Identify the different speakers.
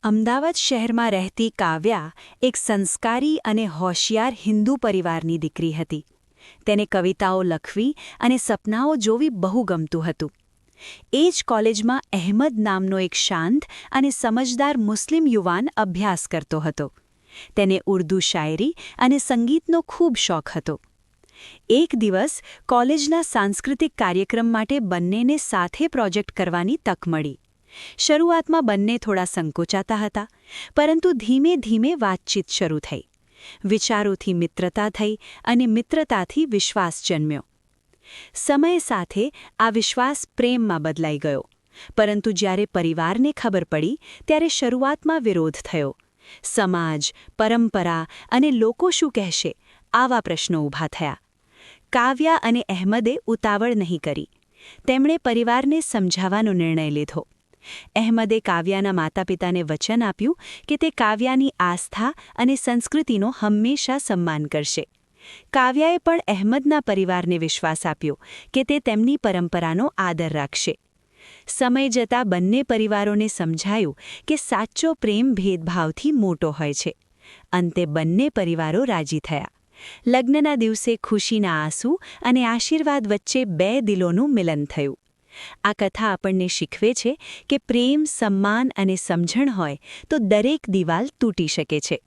Speaker 1: અમદાવાદ શહેરમાં રહેતી કાવ્યા એક સંસ્કારી અને હોશિયાર હિન્દુ પરિવારની દીકરી હતી. તેને કવિતાઓ લખવી અને સપનાઓ જોવી બહુ ગમતું હતું. એ જ કોલેજમાં અહેમદ નામનો એક શાંત અને સમજદાર મુસ્લિમ યુવાન અભ્યાસ કરતો હતો. તેને ઉર્દૂ શાયરી અને સંગીતનો ખૂબ શોખ હતો. એક દિવસ કોલેજના સાંસ્કૃતિક કાર્યક્રમ માટે બંનેને સાથે પ્રોજેક્ટ કરવાની તક મળી. શરૂઆતમાં બંને થોડા સંકોચાતા હતા, પરંતુ ધીમે ધીમે વાતચીત શરૂ થઈ. વિચારોથી મિત્રતા થઈ અને મિત્રતાથી વિશ્વાસ જન્મ્યો. સમય સાથે આ વિશ્વાસ પ્રેમમાં બદલાઈ ગયો, પરંતુ જ્યારે પરિવારને ખબર પડી ત્યારે શરૂઆતમાં વિરોધ થયો. સમાજ, પરંપરા અને લોકો શું કહેશે, આવા પ્રશ્નો ઊભા થયા. કાવ્યા અને અહેમદે ઉતાવળ નહીં કરી. તેમણે પરિવારને સમજાવવાનો નિર્ણય લીધો. અહેમદે કાવ્યાના માતાપિતાને વચન આપ્યું કે તે કાવ્યાની આસ્થા અને સંસ્કૃતિનો હંમેશા સન્માન કરશે. કાવ્યાએ પણ અહેમદના પરિવારને વિશ્વાસ આપ્યો કે તે તેમની પરંપરાનો આદર રાખશે. સમય જતાં બંને પરિવારોને સમજાયું કે સાચો પ્રેમ ભેદભાવથી મોટો હોય છે. અંતે બંને પરિવારો રાજી થયા. લગ્નના દિવસે ખુશીના આંસુ અને આશીર્વાદ વચ્ચે બે દિલોનું મિલન થયું. આ કથા આપણને શીખવે છે કે પ્રેમ, સન્માન અને સમજણ હોય તો દરેક દિવાલ તૂટી શકે છે.